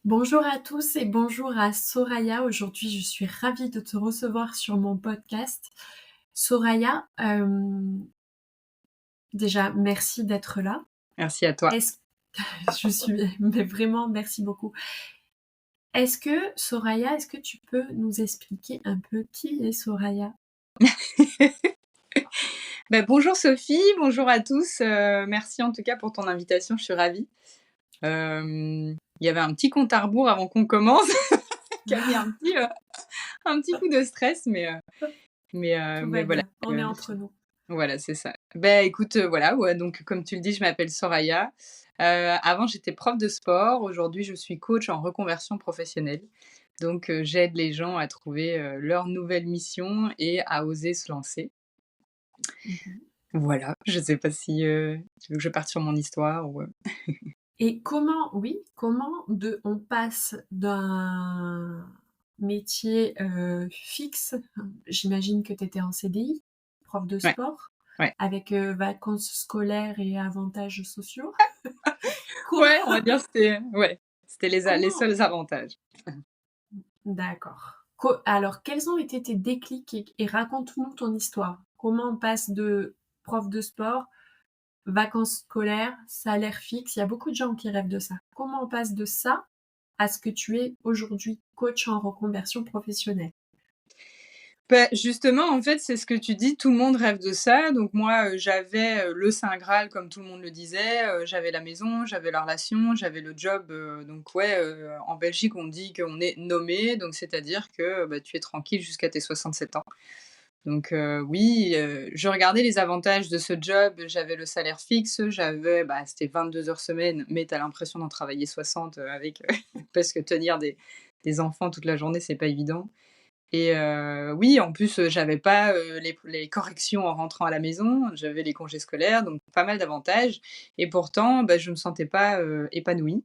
Bonjour à tous et bonjour à Soraya. Aujourd'hui, je suis ravie de te recevoir sur mon podcast. Soraya, déjà, merci d'être là. Merci à toi. Est-ce je suis mais vraiment merci beaucoup. Soraya, est-ce que tu peux nous expliquer un peu qui est Soraya? Bonjour Sophie, bonjour à tous. Merci en tout cas pour ton invitation, je suis ravie. Il y avait un petit compte à rebours avant qu'on commence qui a mis un petit coup de stress, Tout mais va voilà. bien, on est entre nous. Voilà, c'est ça. Écoute, voilà, ouais, donc comme tu le dis, je m'appelle Soraya. Avant, j'étais prof de sport. Aujourd'hui, je suis coach en reconversion professionnelle. Donc, j'aide les gens à trouver leur nouvelle mission et à oser se lancer. Mmh. Voilà, je sais pas si, tu veux que je parte sur mon histoire ou. Et comment on passe d'un métier, fixe, j'imagine que tu étais en CDI, prof de Ouais, sport, ouais. avec, vacances scolaires et avantages sociaux. Comment Ouais, on va dire c'était les comment seuls avantages. d'accord. Alors quels ont été tes déclics et raconte-nous ton histoire. Comment on passe de prof de sport, vacances scolaires, salaire fixe? Il y a beaucoup de gens qui rêvent de ça. Comment on passe de ça à ce que tu es aujourd'hui, coach en reconversion professionnelle? Justement, en fait, c'est ce que tu dis, tout le monde rêve de ça. Donc moi, j'avais, le saint graal comme tout le monde le disait, j'avais la maison, j'avais la relation, j'avais le job, donc ouais, en Belgique, on dit qu'on est nommé, donc c'est-à-dire que, tu es tranquille jusqu'à tes 67 ans. Donc oui, je regardais les avantages de ce job, j'avais le salaire fixe, c'était 22 heures semaine, mais tu as l'impression d'en travailler 60, avec, parce que tenir des enfants toute la journée, c'est pas évident. Et oui, en plus, j'avais pas, les corrections en rentrant à la maison, j'avais les congés scolaires, donc pas mal d'avantages et pourtant, je me sentais pas, épanouie.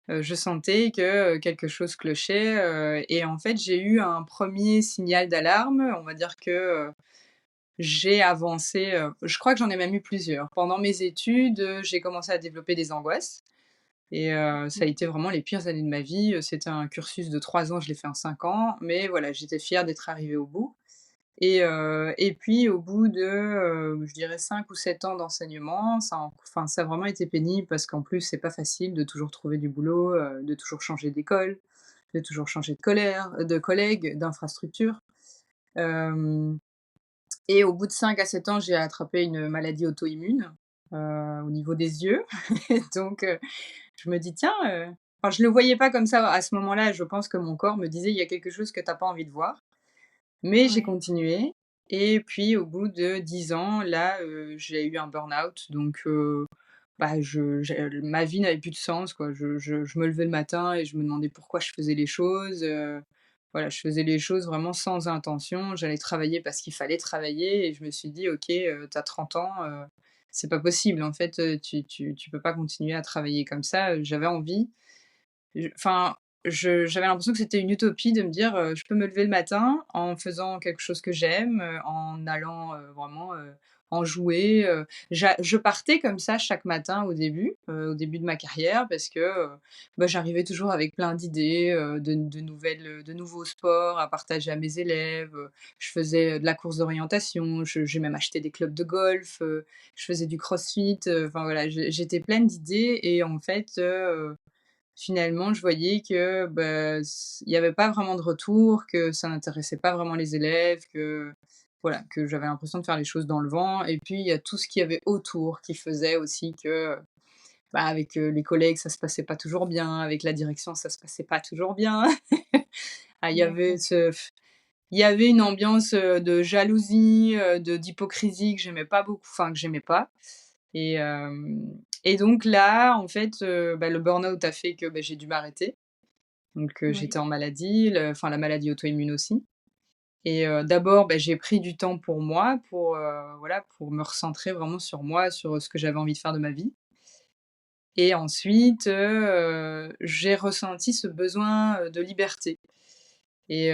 Je sentais que, quelque chose clochait, et en fait, j'ai eu un premier signal d'alarme. On va dire que, j'ai avancé, je crois que j'en ai même eu plusieurs. Pendant mes études, j'ai commencé à développer des angoisses et ça a été vraiment les pires années de ma vie. C'était un cursus de 3 ans, je l'ai fait en 5 ans, mais voilà, j'étais fière d'être arrivée au bout et puis au bout de, je dirais 5 ou 7 ans d'enseignement, ça a vraiment été pénible parce qu'en plus, c'est pas facile de toujours trouver du boulot, de toujours changer d'école, de toujours changer de collègues, d'infrastructure. Hem Et au bout de 5 à 7 ans, j'ai attrapé une maladie auto-immune, au niveau des yeux. Donc, je me dis: «Tiens», enfin, je le voyais pas comme ça à ce moment-là. Je pense que mon corps me disait: «Il y a quelque chose que tu as pas envie de voir». Mais j'ai Ouais. continué et puis au bout de 10 ans, là, j'ai eu un burn-out. Donc, ma vie n'avait plus de sens, quoi. Je me levais le matin et je me demandais pourquoi je faisais les choses, voilà, je faisais les choses vraiment sans intention. J'allais travailler parce qu'il fallait travailler et je me suis dit: «OK, tu as 30 ans, c'est pas possible en fait, tu peux pas continuer à travailler comme ça». J'avais envie, je enfin, j'avais l'impression que c'était une utopie de me dire, «Je peux me lever le matin en faisant quelque chose que j'aime, en allant, vraiment, en jouer», je partais comme ça chaque matin au début de ma carrière parce que, j'arrivais toujours avec plein d'idées, de nouveaux sports à partager à mes élèves, je faisais, de la course d'orientation, j'ai même acheté des clubs de golf, je faisais du crossfit, enfin voilà, j'étais pleine d'idées et en fait, finalement, je voyais que, il y avait pas vraiment de retour, que ça n'intéressait pas vraiment les élèves, que voilà, que j'avais l'impression de faire les choses dans le vent et puis il y a tout ce qu'il y avait autour qui faisait aussi que, avec, les collègues, ça se passait pas toujours bien, avec la direction, ça se passait pas toujours bien. Ah, D'accord. il y avait une ambiance, de jalousie, d'hypocrisie que j'aimais pas beaucoup, enfin que j'aimais pas et donc là, en fait, le burn-out a fait que, j'ai dû m'arrêter. Donc Oui. j'étais en maladie, la maladie auto-immune aussi et d'abord, j'ai pris du temps pour moi, voilà, pour me recentrer vraiment sur moi, sur ce que j'avais envie de faire de ma vie et ensuite, j'ai ressenti ce besoin, de liberté. Et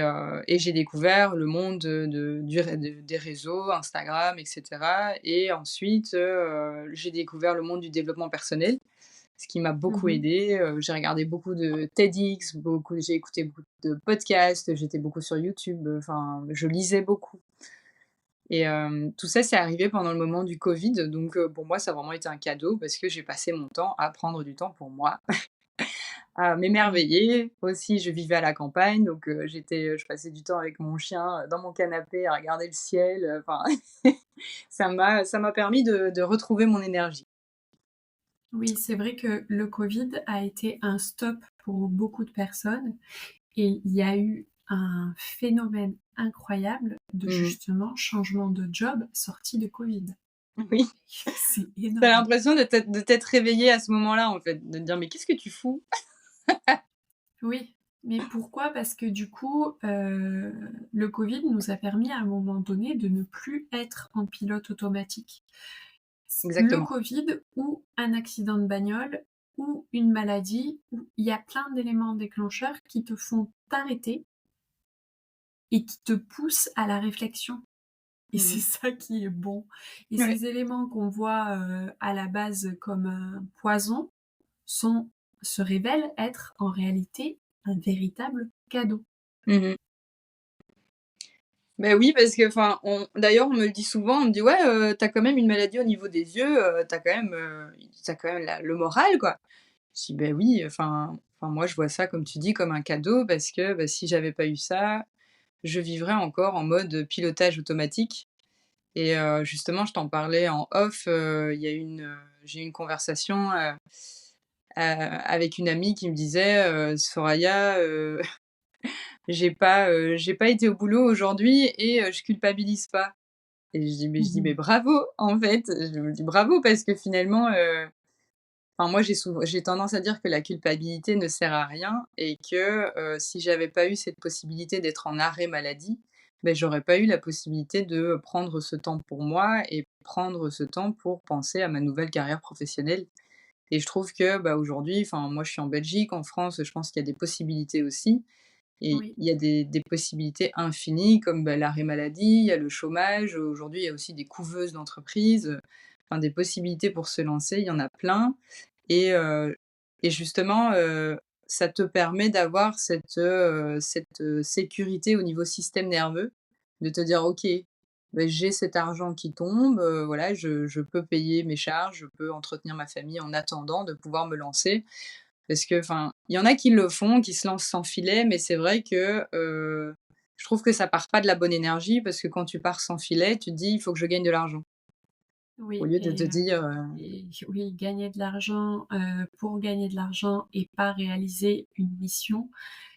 j'ai découvert le monde des réseaux, Instagram et cetera et ensuite, j'ai découvert le monde du développement personnel. ce qui m'a beaucoup Mmh. aidée. J'ai regardé beaucoup de TEDx, j'ai écouté beaucoup de podcasts, j'étais beaucoup sur YouTube, enfin, je lisais beaucoup et tout ça, c'est arrivé pendant le moment du covid donc pour moi, ça a vraiment été un cadeau parce que j'ai passé mon temps à prendre du temps pour moi, à Oui. m'émerveiller. Aussi, je vivais à la campagne donc je passais du temps avec mon chien, dans mon canapé à regarder le ciel, enfin ça m'a permis de retrouver mon énergie. Oui, c'est vrai que le covid a été un stop pour beaucoup de personnes et il y a eu un phénomène incroyable de Mmh. justement changement de job sorti de covid. Oui. C'est Tu as énorme. l'impression de t'être réveillé à ce moment-là, en fait, de te dire: «Mais qu'est-ce que tu fous?» Oui, mais pourquoi? Parce que du coup, le covid nous a permis à un moment donné de ne plus être en pilote automatique. Le Exactement. covid ou un accident de bagnole ou une maladie, ou il y a plein d'éléments déclencheurs qui te font t'arrêter et qui te poussent à la réflexion et Mmh c'est mh. ça qui est bon et Ouais. ces éléments qu'on voit, à la base comme un poison sont se révèlent être en réalité un véritable cadeau. Mmh mh. Beh, oui, parce que enfin, d'ailleurs, on me le dit souvent, on me dit: «Ouais, tu as quand même une maladie au niveau des yeux, tu as quand même la le moral, quoi». Je dis: «Beh, oui, enfin moi, je vois ça, comme tu dis, comme un cadeau parce que, bah, si j'avais pas eu ça, je vivrais encore en mode pilotage automatique». Et justement, je t'en parlais en off, il y a j'ai eu une conversation, avec une amie qui me disait, «Soraya, j'ai pas été au boulot aujourd'hui et je culpabilise pas». Et je dis: «Mais Mmh. bravo!» en fait, je me dis: «Bravo» parce que finalement, enfin moi j'ai tendance à dire que la culpabilité ne sert à rien et que, si j'avais pas eu cette possibilité d'être en arrêt maladie, beh, j'aurais pas eu la possibilité de prendre ce temps pour moi et prendre ce temps pour penser à ma nouvelle carrière professionnelle. Et je trouve que, bah, aujourd'hui, enfin moi je suis en Belgique, en France, je pense qu'il y a des possibilités aussi et Oui, il y a des possibilités infinies comme, bah, l'arrêt maladie, il y a le chômage, aujourd'hui il y a aussi des couveuses d'entreprise, enfin des possibilités pour se lancer, il y en a plein et justement, ça te permet d'avoir cette sécurité au niveau système nerveux, de te dire: «OK, beh, j'ai cet argent qui tombe, voilà, je peux payer mes charges, je peux entretenir ma famille en attendant de pouvoir me lancer». Parce que, enfin, il y en a qui le font, qui se lancent sans filet, mais c'est vrai que, je trouve que ça part pas de la bonne énergie parce que quand tu pars sans filet, tu te dis: «Il faut que je gagne de l'argent». Au oui lieu de te dire, et oui, gagner de l'argent, pour gagner de l'argent et pas réaliser une mission,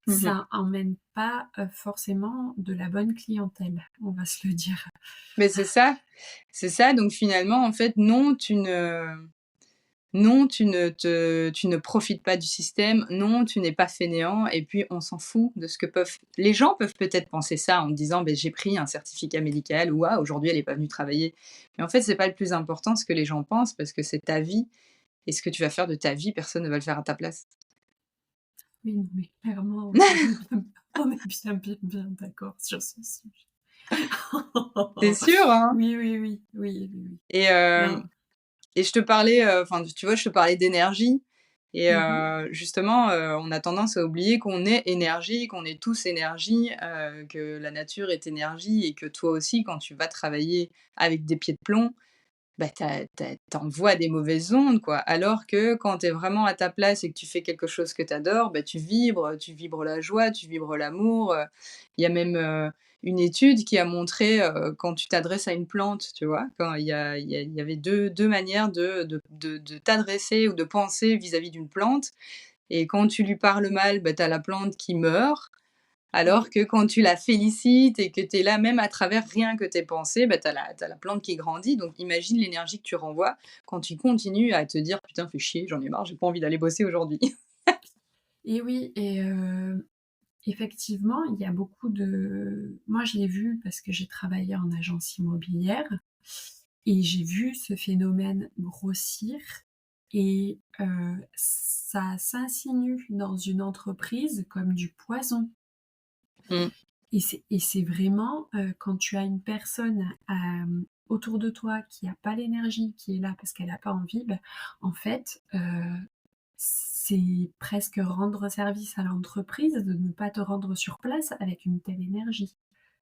mmh ça emmène pas, forcément de la bonne clientèle, on va se le dire. Mais c'est ça, donc finalement, en fait, non, tu ne profites pas du système, non, tu n'es pas fainéant et puis on s'en fout de ce que peuvent les gens peuvent peut-être penser ça en me disant: «Beh, j'ai pris un certificat médical» ou «Ah, aujourd'hui, elle est pas venue travailler». Mais en fait, c'est pas le plus important ce que les gens pensent parce que c'est ta vie et ce que tu vas faire de ta vie, personne ne va le faire à ta place. Oui, non, mais clairement, on est bien d'accord sur ce sujet. C'est sûr, hein? Oui, oui, oui, oui, oui, oui. Et Non. je te parlais, enfin, tu vois, je te parlais d'énergie et Mmh. justement, on a tendance à oublier qu'on est énergie, qu'on est tous énergie, que la nature est énergie et que toi aussi, quand tu vas travailler avec des pieds de plomb, bah, tu des mauvaises ondes, quoi. Alors que quand tu es vraiment à ta place et que tu fais quelque chose que tu adores, bah, tu vibres la joie, tu vibres l'amour, il y a même, une étude qui a montré, quand tu t'adresses à une plante, tu vois? Quand il y avait deux manières de t'adresser ou de penser vis-à-vis d'une plante et quand tu lui parles mal, bah, tu as la plante qui meurt alors Oui. que quand tu la félicites et que tu es là, même à travers rien que tes pensées, bah, tu as la plante qui grandit. Donc imagine l'énergie que tu renvoies quand tu continues à te dire: «Putain, fais chier, j'en ai marre, j'ai pas envie d'aller bosser aujourd'hui». Et oui et effectivement, il y a beaucoup de moi, je l'ai vu parce que j'ai travaillé en agence immobilière et j'ai vu ce phénomène grossir et ça s'insinue dans une entreprise comme du poison Mmh. et c'est vraiment, quand tu as une personne, autour de toi qui a pas l'énergie, qui est là parce qu'elle a pas envie, bah, en fait, c'est presque rendre service à l'entreprise de ne pas te rendre sur place avec une telle énergie.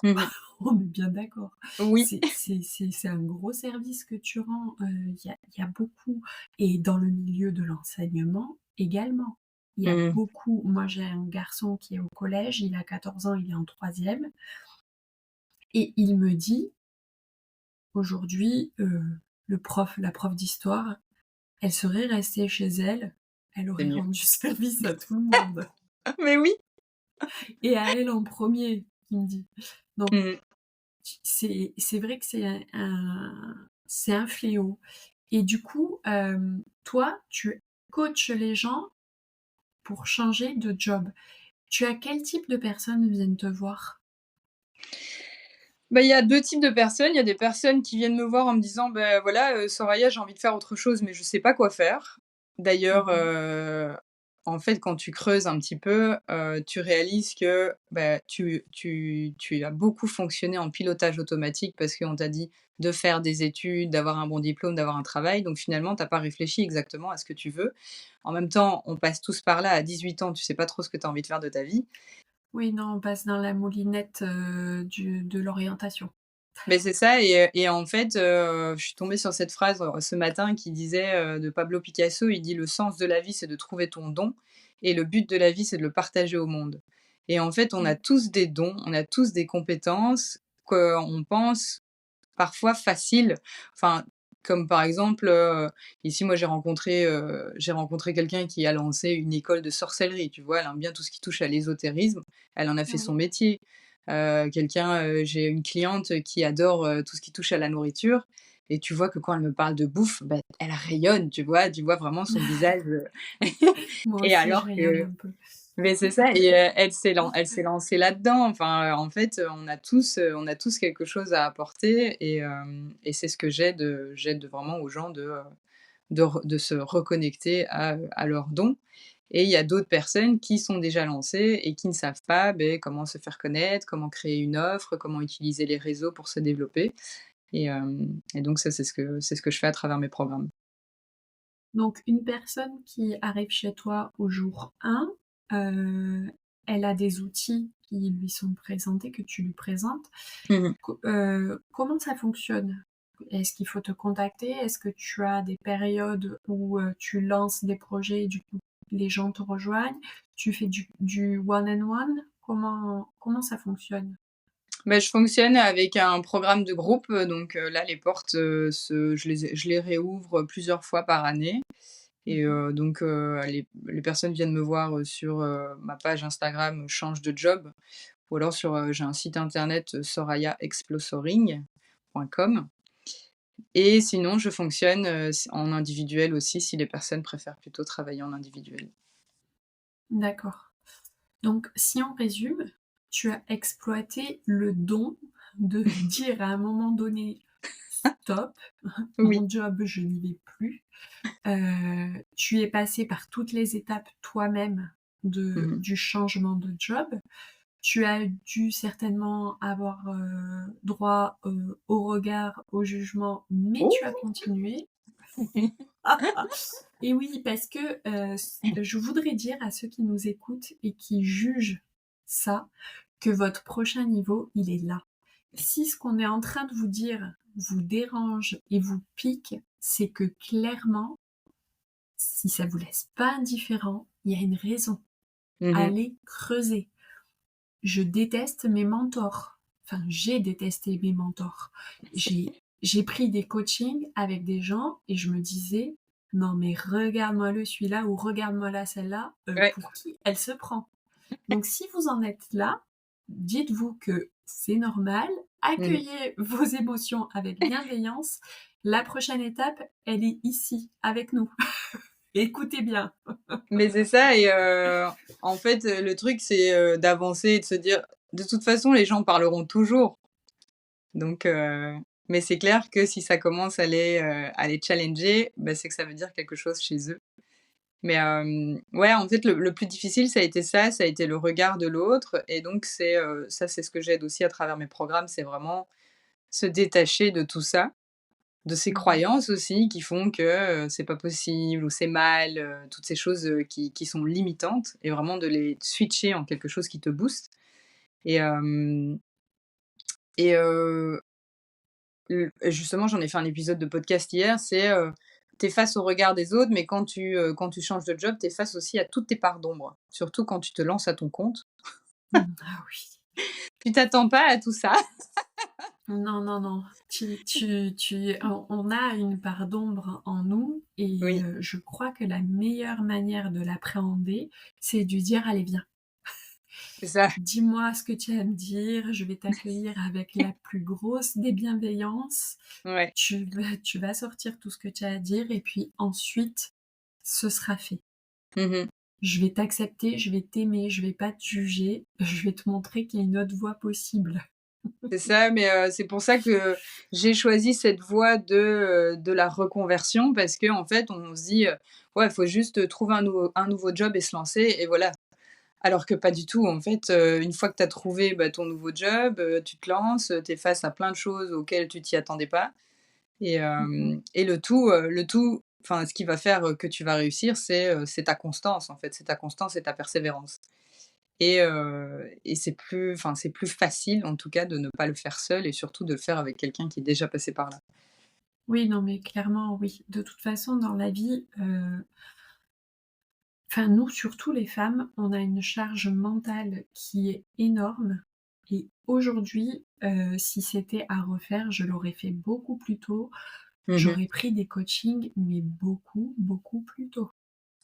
Mmh. On est bien d'accord. Oui. C'est un gros service que tu rends, il y a beaucoup et dans le milieu de l'enseignement également. Il y a Mmh. beaucoup moi j'ai un garçon qui est au collège, il a 14 ans, il est en troisième et il me dit: «Aujourd'hui, la prof d'histoire, elle serait restée chez elle, elle C'est aurait mieux. rendu service à tout le monde Mais oui! et à elle en premier, il me dit. Donc Mmh. c'est vrai que c'est un fléau et du coup, toi, tu coaches les gens pour changer de job. Tu as quel type de personnes viennent te voir? Bah, il y a 2 types de personnes. Il y a des personnes qui viennent me voir en me disant: «Bah, voilà, Soraya, j'ai envie de faire autre chose, mais je sais pas quoi faire». D'ailleurs, Mmh. en fait, quand tu creuses un petit peu, tu réalises que, bah, tu as beaucoup fonctionné en pilotage automatique parce qu'on t'a dit de faire des études, d'avoir un bon diplôme, d'avoir un travail. Donc finalement, tu as pas réfléchi exactement à ce que tu veux. En même temps, on passe tous par là à 18 ans, tu sais pas trop ce que tu as envie de faire de ta vie. Oui, non, on passe dans la moulinette, de l'orientation. Mais c'est ça et en fait, je suis tombée sur cette phrase, ce matin qui disait, de Pablo Picasso, il dit: «Le sens de la vie, c'est de trouver ton don et le but de la vie, c'est de le partager au monde» et en fait, on a Mmh. tous des dons, on a tous des compétences qu'on pense parfois faciles. Enfin, comme par exemple, ici, moi, j'ai rencontré quelqu'un qui a lancé une école de sorcellerie, tu vois? Elle aime bien tout ce qui touche à l'ésotérisme, elle en a fait son Oui. métier. J'ai une cliente qui adore, tout ce qui touche à la nourriture et tu vois que quand elle me parle de bouffe, bah, elle rayonne, tu vois? Tu vois vraiment son visage, Moi et aussi, je alors rayonne que un peu. mais c'est ça et elle s'est lancée là-dedans. Enfin, en fait, on a tous quelque chose à apporter et c'est ce que j'aide vraiment aux gens de se reconnecter à leurs dons et il y a d'autres personnes qui sont déjà lancées et qui ne savent pas, beh, comment se faire connaître, comment créer une offre, comment utiliser les réseaux pour se développer et donc ça, c'est ce que je fais à travers mes programmes. Donc une personne qui arrive chez toi au jour 1, heu, elle a des outils qui lui sont présentés, que tu lui présentes. Mmh. Comment ça fonctionne? Est-ce qu'il faut te contacter? Est-ce que tu as des périodes où, tu lances des projets et du coup les gens te rejoignent? Tu fais du one and one? Comment ça fonctionne? Bah, je fonctionne avec un programme de groupe, donc là, les portes, je les réouvre plusieurs fois par année et Mmh. donc les personnes viennent me voir, sur, ma page Instagram «Change de job» ou alors j'ai un site internet, sorayaexplosoring.com et sinon je fonctionne, en individuel aussi si les personnes préfèrent plutôt travailler en individuel. D'accord. Donc si on résume, tu as exploité le don de dire à un moment donné: «Stop, Oui. mon job, je n'y vais plus». Tu es passé par toutes les étapes toi-même Mmh. du changement de job. Tu as dû certainement avoir, droit, au regard, au jugement, mais tu as Oh! continué. Et oui, parce que, je voudrais dire à ceux qui nous écoutent et qui jugent ça, que votre prochain niveau, il est là. Si ce qu'on est en train de vous dire vous dérange et vous pique, c'est que clairement, si ça vous laisse pas indifférent, il y a une raison. Mmh. Allez creuser. Je déteste mes mentors. Enfin, j'ai détesté mes mentors. J'ai pris des coachings avec des gens et je me disais: «Non mais regarde-moi le celui-là ou regarde-moi là celle-là, Ouais. pour qui elle se prend?» Donc si vous en êtes là, dites-vous que c'est normal, Mmh. accueillez vos émotions avec bienveillance. La prochaine étape, elle est ici, avec nous. Écoutez bien. Mais c'est ça et en fait, le truc, c'est, d'avancer et de se dire: «De toute façon, les gens parleront toujours». Donc mais c'est clair que si ça commence à les challenger, bah, c'est que ça veut dire quelque chose chez eux. Mais ouais, en fait, le plus difficile, ça a été ça, ça a été le regard de l'autre et donc ça, c'est ce que j'aide aussi à travers mes programmes, c'est vraiment se détacher de tout ça de ces Mmh. croyances aussi qui font que, c'est pas possible ou c'est mal, toutes ces choses, qui sont limitantes et vraiment de les switcher en quelque chose qui te booste et hem et justement, j'en ai fait un épisode de podcast hier, c'est, tu face au regard des autres, mais quand tu changes de job, tu es face aussi à toutes tes parts d'ombre. Surtout quand tu te lances à ton compte. Mmh. Ah oui. Tu t'attends pas à tout ça. Non, non, non. On a une part d'ombre en nous et Oui, je crois que la meilleure manière de l'appréhender, c'est de lui dire: «Allez, viens, c'est ça. dis-moi ce que tu as à me dire, je vais t'accueillir avec la plus grosse des bienveillances. Ouais. Tu vas sortir tout ce que tu as à dire et puis ensuite, ce sera fait. Mmh. Je vais t'accepter, je vais t'aimer, je vais pas te juger, je vais te montrer qu'il y a une autre voie possible». C'est ça, mais c'est pour ça que j'ai choisi cette voie de la reconversion parce qu'en fait, on se dit, «Ouais, il faut juste trouver un nouveau job et se lancer» et voilà. Alors que pas du tout, en fait, une fois que tu as trouvé, bah, ton nouveau job, tu te lances, tu es face à plein de choses auxquelles tu t'y attendais pas Mmh mh. et le tout, enfin, ce qui va faire, que tu vas réussir, c'est ta constance, en fait, c'est ta constance et ta persévérance et c'est plus facile, en tout cas, de ne pas le faire seul et surtout de le faire avec quelqu'un qui est déjà passé par là. Oui, non, mais clairement, oui. De toute façon, dans la vie, enfin, nous, surtout les femmes, on a une charge mentale qui est énorme et aujourd'hui, si c'était à refaire, je l'aurais fait beaucoup plus tôt. Mmh mh. J'aurais pris des coachings, mais beaucoup, beaucoup plus tôt.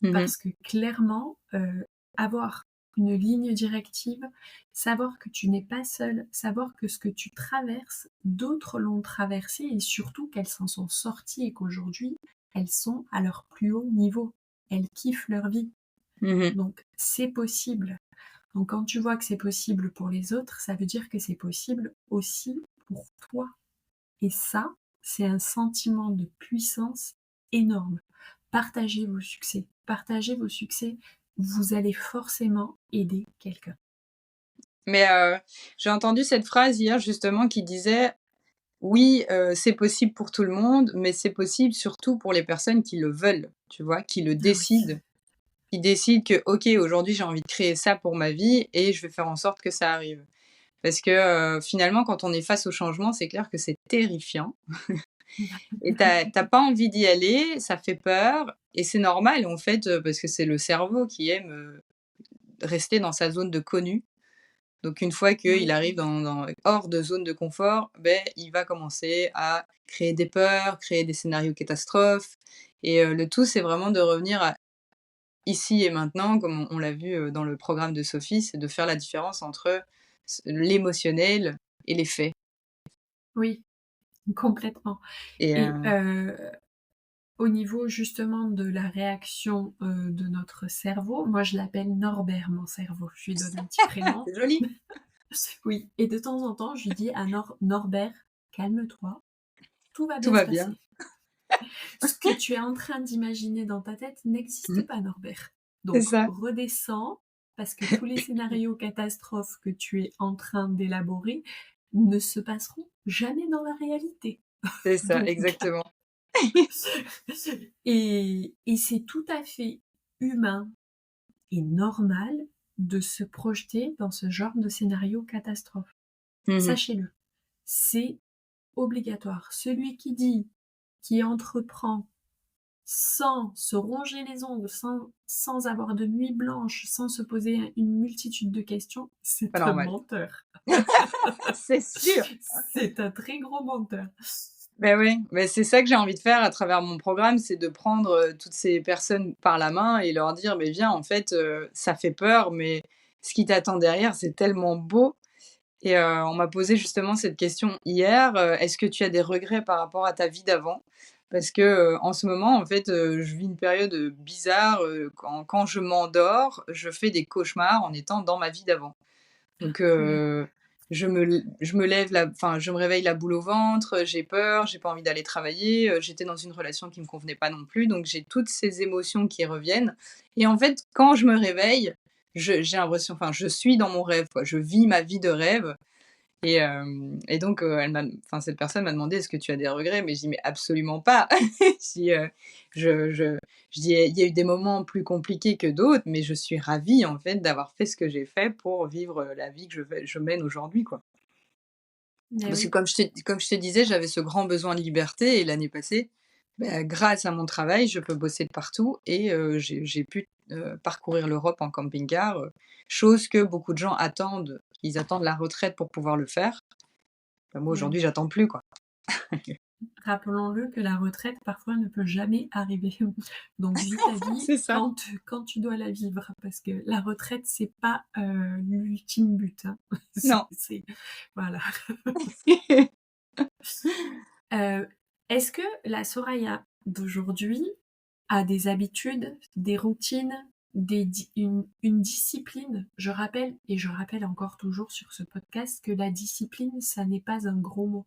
Mmh. Parce que clairement, avoir une ligne directive, savoir que tu n'es pas seule, savoir que ce que tu traverses, d'autres l'ont traversé et surtout qu'elles s'en sont sorties et qu'aujourd'hui, elles sont à leur plus haut niveau. Elles kiffent leur vie. Mmh. Donc c'est possible. Donc quand tu vois que c'est possible pour les autres, ça veut dire que c'est possible aussi pour toi. Et ça, c'est un sentiment de puissance énorme. Partagez vos succès. Partagez vos succès. Vous allez forcément aider quelqu'un. Mais j'ai entendu cette phrase hier justement qui disait: «Oui, c'est possible pour tout le monde, mais c'est possible surtout pour les personnes qui le veulent», tu vois? Qui le Ah oui. décident, qui décident que: «OK, aujourd'hui j'ai envie de créer ça pour ma vie et je vais faire en sorte que ça arrive». Parce que, finalement quand on est face au changement, c'est clair que c'est terrifiant et tu pas envie d'y aller, ça fait peur et c'est normal en fait, parce que c'est le cerveau qui aime, rester dans sa zone de connu. Donc une fois qu'il Oui, arrive dans hors de zone de confort, beh, il va commencer à créer des peurs, créer des scénarios catastrophes et le tout, c'est vraiment de revenir à ici et maintenant, comme on l'a vu, dans le programme de Sophie, c'est de faire la différence entre l'émotionnel et les faits oui, complètement. et Et au niveau justement de la réaction, de notre cerveau, moi je l'appelle Norbert, mon cerveau. Je lui donne un petit prénom. c'est joli, Oui, et de temps en temps, je lui dis à Norbert: «Calme-toi, tout va tout bien se va bien. passer. Ce que tu es en train d'imaginer dans ta tête n'existe Mmh, pas, Norbert. c'est Donc ça. redescends, parce que tous les scénarios catastrophes que tu es en train d'élaborer ne se passeront jamais dans la réalité. C'est ça, Donc exactement. et c'est tout à fait humain et normal de se projeter dans ce genre de scénario catastrophe. Mmh mh. Sachez-le, c'est obligatoire. Celui qui entreprend sans se ronger les ongles, sans avoir de nuit blanche, sans se poser une multitude de questions, Pas c'est un normal. menteur. C'est sûr. C'est un très gros menteur. Ben oui, mais c'est ça que j'ai envie de faire à travers mon programme, c'est de prendre, toutes ces personnes par la main et leur dire: «Mais viens, en fait, ça fait peur, mais ce qui t'attend derrière, c'est tellement beau» et on m'a posé justement cette question hier, «Est-ce que tu as des regrets par rapport à ta vie d'avant?» Parce que, en ce moment, en fait, je vis une période, bizarre, quand je m'endors, je fais des cauchemars en étant dans ma vie d'avant. Donc Oui, je me lève la enfin, je me réveille la boule au ventre, j'ai peur, j'ai pas envie d'aller travailler, j'étais dans une relation qui me convenait pas non plus, donc j'ai toutes ces émotions qui reviennent et en fait, quand je me réveille, j'ai l'impression enfin, je suis dans mon rêve, quoi. Je vis ma vie de rêve Et donc, cette personne m'a demandé: «Est-ce que tu as des regrets?» Mais je dis: «Mais absolument pas!» Je dis, je dis: «Il y a eu des moments plus compliqués que d'autres, mais je suis ravie, en fait, d'avoir fait ce que j'ai fait pour vivre, la vie que je mène aujourd'hui, quoi». Mais Parce que oui, comme je te disais, j'avais ce grand besoin de liberté et l'année passée, grâce à mon travail, je peux bosser de partout et j'ai pu, parcourir l'Europe en camping-car, chose que beaucoup de gens attendent. Ils attendent la retraite pour pouvoir le faire. Bah, moi, mais oui. aujourd'hui, j'attends plus, quoi. Rappelons-le que la retraite, parfois, ne peut jamais arriver. Donc vis ta vie C'est ça. quand tu dois la vivre, parce que la retraite, c'est pas, l'ultime but, hein. Non. C'est voilà. Heu, est-ce que la Soraya d'aujourd'hui a des habitudes, des routines, une discipline? Je rappelle encore toujours sur ce podcast que la discipline, ça n'est pas un gros mot.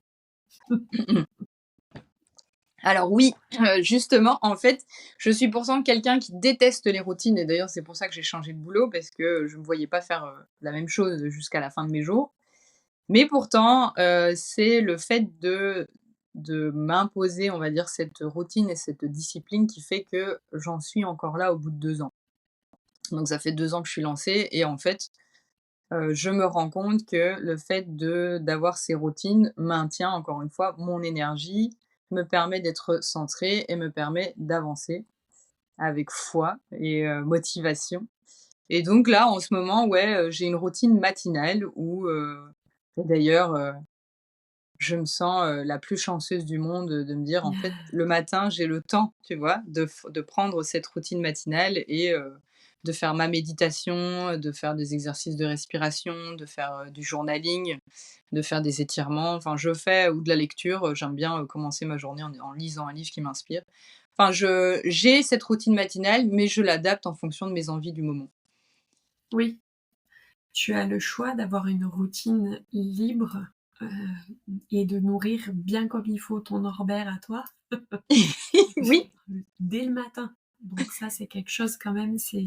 Alors oui, justement, en fait, je suis pourtant quelqu'un qui déteste les routines et d'ailleurs, c'est pour ça que j'ai changé de boulot parce que je ne me voyais pas faire, la même chose jusqu'à la fin de mes jours. Mais pourtant, c'est le fait de m'imposer, on va dire, cette routine et cette discipline qui fait que j'en suis encore là au bout de 2 ans. Donc ça fait 2 ans que je suis lancée et en fait, je me rends compte que le fait d'avoir ces routines maintient encore une fois mon énergie, me permet d'être centrée et me permet d'avancer avec foi et motivation. Et donc là, en ce moment, ouais, j'ai une routine matinale où, et d'ailleurs, je me sens, la plus chanceuse du monde, de me dire: «En fait, le matin, j'ai le temps», tu vois? De prendre cette routine matinale et de faire ma méditation, de faire des exercices de respiration, de faire, du journaling, de faire des étirements. Enfin, je fais ou de la lecture, j'aime bien, commencer ma journée en lisant un livre qui m'inspire. Enfin, j'ai cette routine matinale, mais je l'adapte en fonction de mes envies du moment. Oui, tu as le choix d'avoir une routine libre, heu et de nourrir bien comme il faut ton Norbert à toi, Oui. dès le matin. Donc ça, c'est quelque chose quand même, c'est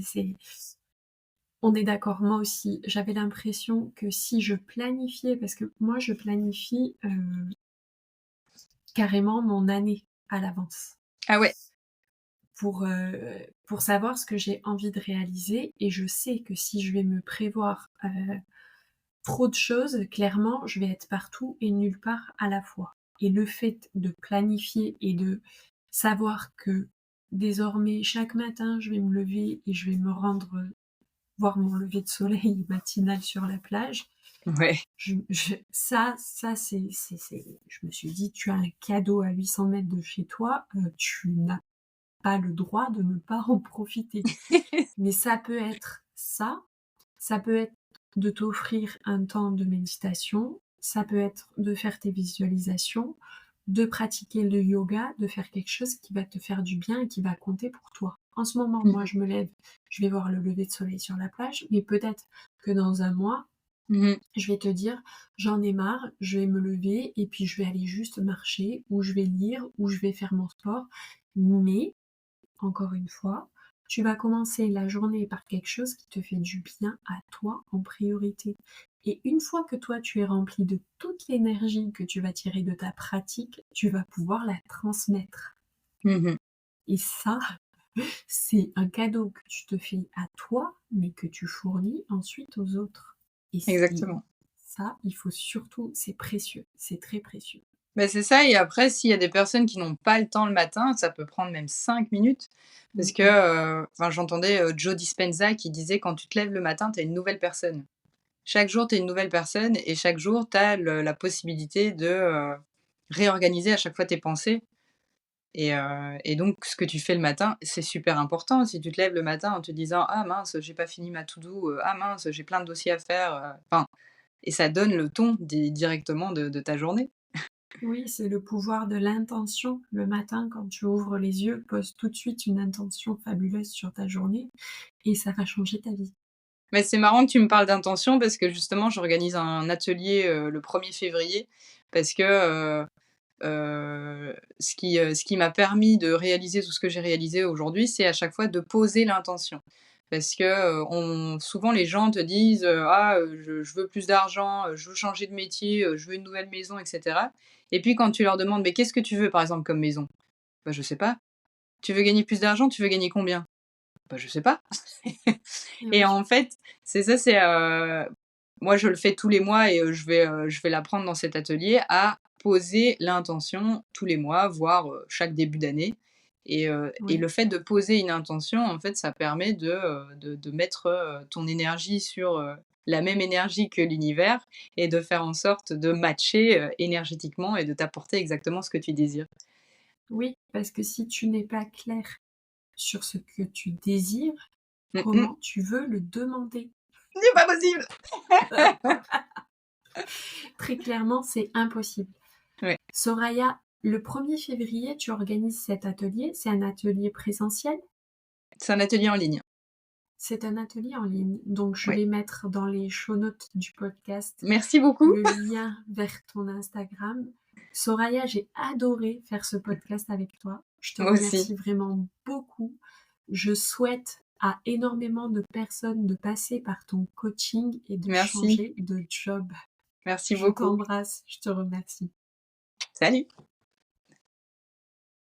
on est d'accord, moi aussi, j'avais l'impression que si je planifiais parce que moi je planifie, carrément mon année à l'avance Ah ouais. pour savoir ce que j'ai envie de réaliser et je sais que si je vais me prévoir, trop de choses, clairement, je vais être partout et nulle part à la fois. Et le fait de planifier et de savoir que désormais, chaque matin, je vais me lever et je vais me rendre, voir mon lever de soleil matinal sur la plage, Ouais. je me suis dit: «Tu as un cadeau à 800 mètres de chez toi, tu n'as pas le droit de ne pas en profiter». Mais ça peut être ça, ça peut être de t'offrir un temps de méditation, ça peut être de faire tes visualisations, de pratiquer le yoga, de faire quelque chose qui va te faire du bien et qui va compter pour toi. En ce moment, moi, Mmh. je me lève, je vais voir le lever de soleil sur la plage, mais peut-être que dans un mois, Mmh. je vais te dire, j'en ai marre, je vais me lever et puis je vais aller juste marcher, ou je vais lire, ou je vais faire mon sport. Mais encore une fois, tu vas commencer la journée par quelque chose qui te fait du bien à toi en priorité. Et une fois que toi tu es rempli de toute l'énergie que tu vas tirer de ta pratique, tu vas pouvoir la transmettre. Mmh. Et ça, c'est un cadeau que tu te fais à toi, mais que tu fournis ensuite aux autres. Et Exactement. ça, il faut surtout, c'est précieux, c'est très précieux. Bah, c'est ça et après s'il y a des personnes qui n'ont pas le temps le matin, ça peut prendre même 5 minutes parce que, Mhm. j'entendais, Joe Dispenza qui disait: «Quand tu te lèves le matin, tu es une nouvelle personne». Chaque jour, tu es une nouvelle personne et chaque jour, tu as la possibilité de, réorganiser à chaque fois tes pensées et donc ce que tu fais le matin, c'est super important. Si tu te lèves le matin en te disant: «Ah mince, j'ai pas fini ma to do, ah mince, j'ai plein de dossiers à faire», enfin et ça donne le ton directement de ta journée. Oui, c'est le pouvoir de l'intention. Le matin, quand tu ouvres les yeux, pose tout de suite une intention fabuleuse sur ta journée et ça va changer ta vie. Mais c'est marrant que tu me parles d'intention parce que justement, j'organise un atelier, le 1er février parce que, ce qui m'a permis de réaliser tout ce que j'ai réalisé aujourd'hui, c'est à chaque fois de poser l'intention. Parce que, souvent les gens te disent, «Ah, je veux plus d'argent, je veux changer de métier, je veux une nouvelle maison» et cetera. Et puis quand tu leur demandes: «Mais qu'est-ce que tu veux, par exemple, comme maison?» «Bah, je sais pas». «Tu veux gagner plus d'argent? Tu veux gagner combien?» «Bah, je sais pas». Et Et oui, en fait, c'est ça, moi je le fais tous les mois et je vais l'apprendre dans cet atelier à poser l'intention tous les mois, voire, chaque début d'année et oui, le fait de poser une intention, en fait, ça permet de mettre, ton énergie sur, la même énergie que l'univers et de faire en sorte de matcher, énergétiquement et de t'apporter exactement ce que tu désires. oui, parce que si tu n'es pas clair sur ce que tu désires, Mmh mh. comment tu veux le demander? C'est pas possible! Très clairement, c'est impossible. Ouais, Soraya, le 1er février, tu organises cet atelier. C'est un atelier présentiel? c'est un atelier en ligne. C'est un atelier en ligne. Donc, je Ouais. vais mettre dans les show notes du podcast Merci beaucoup. le lien vers ton Instagram. Soraya, j'ai adoré faire ce podcast avec toi. Je te Moi aussi. remercie vraiment beaucoup. Je souhaite à énormément de personnes de passer par ton coaching et de Merci. changer de job. Merci Je beaucoup. t'embrasse, je te remercie. Salut!